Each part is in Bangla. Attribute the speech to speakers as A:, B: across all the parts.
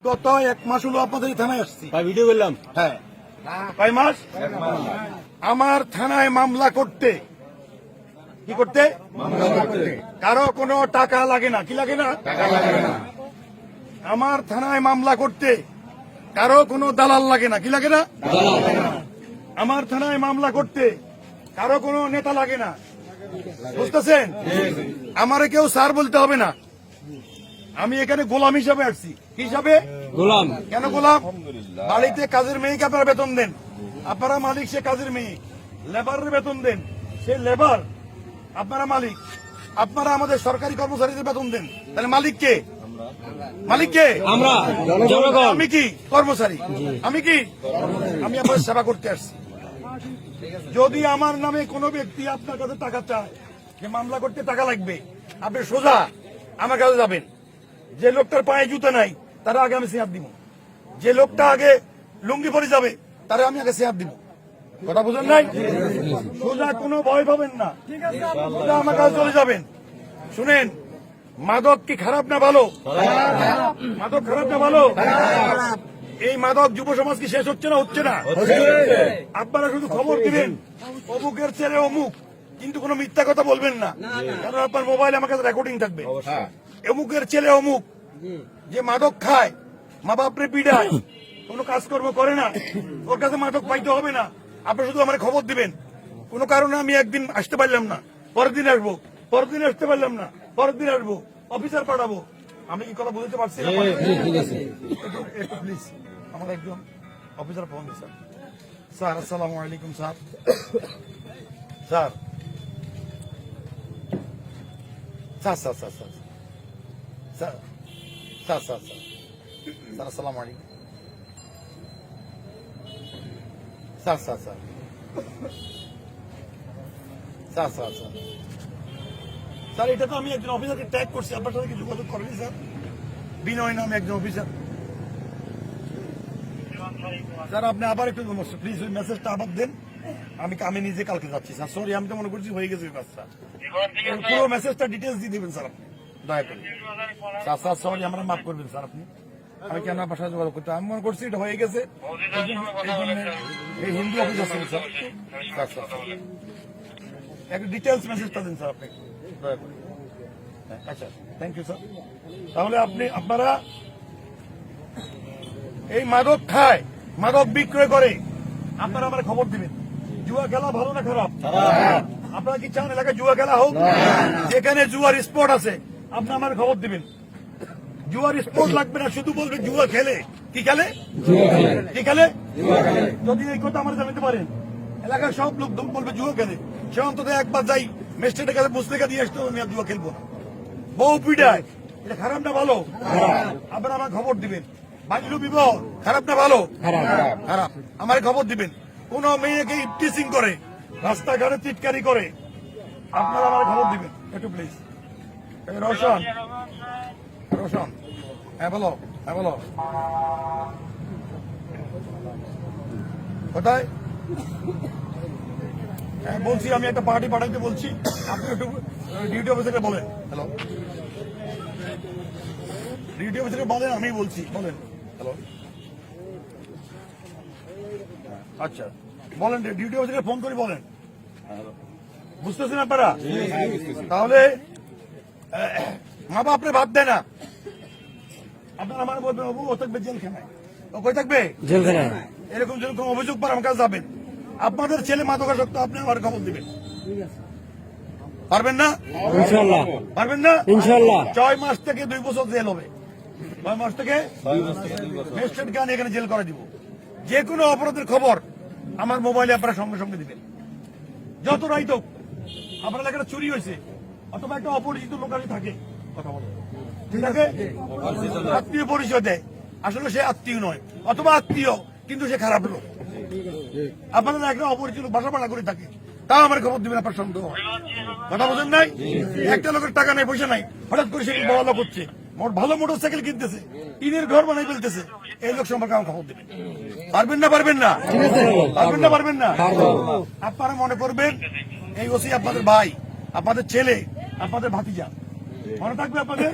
A: গত 1 মাস হলো আপনাদের থানায় আসছি।
B: ভিডিও করলাম।
A: হ্যাঁ, কয় মাস? আমার থানায় মামলা করতে কি করতে? কারো কোনো টাকা লাগে না। কি লাগে না? আমার থানায় মামলা করতে কারো কোনো দালাল লাগে না। কি লাগে না? আমার থানায় মামলা করতে কারো কোনো নেতা লাগে না। বুঝতেছেন? আমারে কেউ স্যার বলতে হবে না। আমি এখানে গোলাম হিসাবে আসছি। কি হিসাবে?
B: গোলাম।
A: কেন গোলাম? বাড়িতে কাজের মেয়েকে আপনারা বেতন দেন, আপনারা মালিক, সে কাজের মেয়ে। লেবারের বেতন দেন, সে লেবার, আপনারা মালিক। আপনারা আমাদের সরকারি কর্মচারীদের বেতন দেন, তাহলে মালিক কে? মালিক কে?
B: আমরা জনগণ।
A: আমি কি কর্মচারী? আমি কি? আমি আপনার সেবা করতে আসছি। যদি আমার নামে কোনো ব্যক্তি আপনার কাছে টাকা চায়, যে মামলা করতে টাকা লাগবে, আপনি সোজা আমার কাছে যাবেন। যে লোকটার পায়ে জুতো নাই তারা আগে আমি সিয়াব দিব। যে লোকটা আগে লুঙ্গি পরে যাবে তারা আমি আগে সিয়াব দিব। কথা বুঝেন নাই? সোজা কোনো ভয় পাবেন না, সোজা আমার কাছে চলে যাবেন। শুনেন, মাদক কি খারাপ না ভালো? মাদক খারাপ না ভালো? এই মাদক যুব সমাজ কি শেষ হচ্ছে না? হচ্ছে না? আপনারা শুধু খবর দিবেন অমুকের ছেলে অমুক, কিন্তু কোনো মিথ্যা কথা বলবেন না, কারণ আপনার মোবাইলে আমার কাছে রেকর্ডিং থাকবে। অমুকের ছেলে অমুক যে মাদক খায়, মা বাপরে পিড়ায়, কোনো কাজকর্ম করে না, ওর কাছে মাদক পাইতে হবে না। আপনি শুধু আমার খবর দিবেন। কোনো কারণে আমি একদিন আসতে পারলাম না, পরের দিন আসবো, পরের দিন আসতে পারলাম না, পরের দিন আসবো, অফিসার পাঠাবো। আমি কি কথা বুঝতে পারছি? একটু প্লিজ আমার একজন অফিসার ফোন দিন। স্যার, স্যার আসসালামু আলাইকুম। Sir, sir, sir, sir, sir, sir, sir, sir, sir, sir আসসালামু আলাইকুম। Sir, sir, sir, sir, sir, sir, sir, এটা তো আমি একজন অফিসারকে ট্যাগ করছি, আপনার সাথে কি যোগাযোগ করেনি স্যার? বিনয় নামে একজন অফিসার। স্যার আপনি আবার একটু প্লিজ ওই মেসেজটা আবার দেন। আমি নিজে কালকে যাচ্ছি স্যার। সরি, আমি তো মনে করছি হয়ে গেছে কাজটা। পুরো মেসেজটা ডিটেলস দিয়ে দেবেন স্যার আপনি, দয়া করে। স্যার, স্যার সরি, আমরা মাফ করবেন স্যার। আপনি, আমি কেন আপনার সাথে যোগাযোগ করতে, আমি মনে করছি এটা হয়ে গেছে। এই হিন্দু অফিস আছে স্যার। স্যার, স্যার, একটু ডিটেলস মেসেজটা দিন স্যার আপনি, দয়া করে। আচ্ছা, থ্যাংক ইউ স্যার। তাহলে আপনারা এই মাদক খায়, মাদক বিক্রয় করে, আপনারা আমার খবর দিবেন। জুয়া খেলা ভালো না খারাপ? আপনারা কি চান এলাকায় জুয়া খেলা হোক? যেখানে জুয়ার স্পট আছে আপনি আমার খবর দিবেন। জুয়ার স্পট লাগবে না, শুধু বলবেন জুয়া খেলে। কি খেলে? কি খেলে? যদি এই কথা আমার জানাতে পারেন, এলাকার সব লোক বলবে জুয়া খেলে, সে অন্তত একবার যাই ম্যাজিস্ট্রেটের কাছে বুঝতে দিয়ে আসতে হবে, আমি জুয়া খেলবো না। বউ পিটায়, এটা খারাপ না ভালো? আপনারা আমার খবর দিবেন। বাল্য বিবাহ খারাপ না ভালো? খারাপ। আমার খবর দিবেন। কোন মেয়েকে টিচিং করে, রাস্তাঘাটে চিৎকারি করে, আপনারা আমার খবর দিবেন একটু প্লিজ। রোশন, রোশন, হ্যাঁ বলো, হ্যাঁ বলো, কোথায়? হ্যাঁ বলছি, আমি একটা পার্টি পাঠাইতে বলছি, আপনি একটু ডিউটি অফিসারকে বলেন। হ্যালো, ডিউটি অফিসারকে বলেন, আমি বলছি, বলেন। হ্যালো, আচ্ছা বলেন, ডিউটি অফিসারকে ফোন করে বলেন। বুঝতেছেন আপনারা? তাহলে মা বাপরে বাদ দেয় না, আপনারা আমার বলবেন ও থাকবে জেলখানায়, ও কই থাকবে? জেলখানায়। এরকম যেরকম অভিযোগ পর আমার কাছে যাবেন। আপনাদের ছেলে মাদকাসক্ত, আপনি আমার খবর দিবেন। পারবেন না? ইনশাআল্লাহ পারবেন না? ইনশাআল্লাহ। 6 মাস থেকে 2 বছর জেল হবে। 6 মাস থেকে 2 বছর ম্যাজিস্ট্রেট গান এখানে জেল করে দিব। যে কোনো অপরাধের খবর আমার মোবাইলে আপনারা সঙ্গে সঙ্গে দিবেন। যত রাইত হোক, আপনার এলাকাটা চুরি হয়েছে অথবা একটা অপরিচিত লোক থাকে, কথা বলো, ঠিক আছে, আত্মীয় পরিচয় দেয়, আসলে সে আত্মীয় নয়, অথবা আত্মীয় কিন্তু সে খারাপ লোক, আপনারা একটা অপরিচিত বাসা ভাড়া করে থাকে, তাও আমার খবর দিবেন। আপনার সন্দেহ, কথা বলেন নাই? একটা লোকের টাকা নেই, পয়সা নাই, হঠাৎ করে সে বড় লোক হচ্ছে, ভালো মোটর সাইকেল কিনতেছে, টিনের ঘর বানাই ফেলতেছে, এই লোক সম্পর্কে আমার খবর দিবেন। পারবেন না? পারবেন না? পারবেন না? পারবেন না? আপনারা মনে করবেন এই ওসি আপনাদের ভাই, আপনাদের ছেলে, আপনাদের ভাতিজা, মনে থাকবে আপনাদের?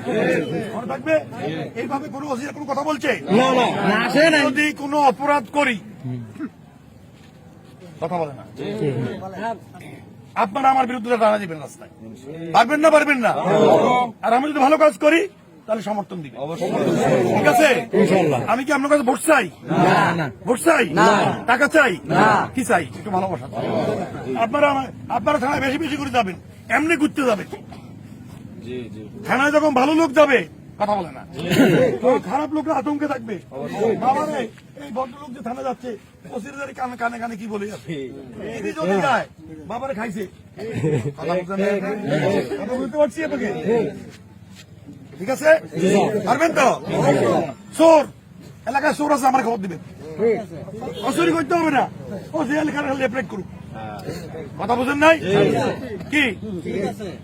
A: মনে থাকবে? এইভাবে কোনো ওসি কোনো কথা বলছে
B: না না না আসে না
A: যদি কোনো অপরাধ করি কথা বলে না, আপনারা আমার বিরুদ্ধে টানা দিবেন রাস্তায়, পারবেন না? পারবেন না? আর আমি যদি ভালো কাজ করি তাহলে সমর্থন দিবেন, ঠিক আছে?
B: ইনশাআল্লাহ।
A: আমি কি আপনার কাছে ভোট চাই? ভোট চাই? টাকা চাই? কি চাই? একটু ভালোবাসা চাই। আপনারা থানায় বেশি বেশি করে যাবেন, এমনি ঘুরতে যাবেন। থানায় যখন ভালো লোক যাবে কথা বলে না, তখন খারাপ লোকরা আতঙ্কে থাকবে। বাবারে এই ভদ্রলোক যে থানা যাচ্ছে ওসির কানে কানে কানে কি বলে যাচ্ছে, এদিকে যদি যায় বাবারে খাইছে। কথা বলতে বুঝতে পারছি আপনাকে, ঠিক আছে? পারবেন তো? চোর এলাকায় চোর আছে, আমার খবর দিবেন। অচুরি করতে হবে না, ও যে এলাকার লেফলেট করুক। কথা বুঝেন নাই কি?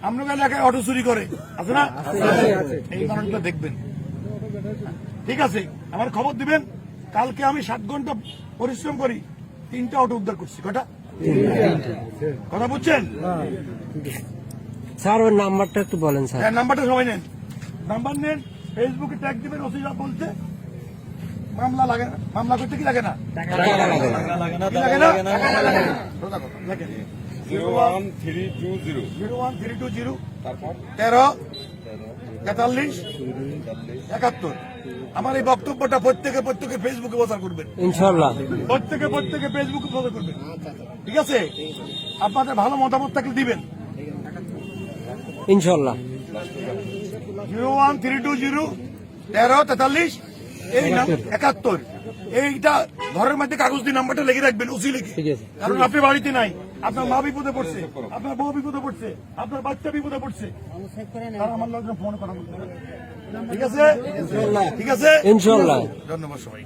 A: আপনার এলাকায় অটো চুরি করে আছে না? এই কারণটা দেখবেন, ঠিক আছে? আমার খবর দিবেন। কালকে আমি 7 ঘন্টা পরিশ্রম করি, 3টা অটো উদ্ধার করছি। কটা? কথা বুঝছেন?
B: স্যার ওর নাম্বারটা একটু বলেন স্যার।
A: হ্যাঁ, নাম্বারটা সবাই নেন, নাম্বার নেন, ফেসবুকে ট্যাগ দিবেন। ওসিরা বলছে মামলা লাগে না, মামলা করতে কি লাগে না? কি লাগে না? সোজা কথা, লেখেন।
C: 01320
A: 01320
C: তারপর
A: 13 43 71। আমার এই বক্তব্যটা প্রত্যেকে ফেসবুকে প্রচার করবেন,
B: ইনশাআল্লাহ।
A: প্রত্যেকে ফেসবুকে প্রচার করবেন, ঠিক আছে? আপনাদের ভালো মতামত থাকলে দিবেন।
B: ইনশাআল্লাহ।
A: 01320 13 43 71। এইটা ঘরের মধ্যে কাগজ দিয়ে নাম্বারটা লিখে রাখবেন, ওসি লিখে।
B: ঠিক আছে।
A: কারণ আপনি বাড়িতে নাই, আপনার মা বিপদে পড়ছে, আপনার বউ বিপদে পড়ছে, আপনার বাচ্চা বিপদে পড়ছে, তারা আমার লোকজন ফোন করা বলতে পারে। ঠিক আছে? ঠিক আছে?
B: ইনশাআল্লাহ।
A: ধন্যবাদ সবাই।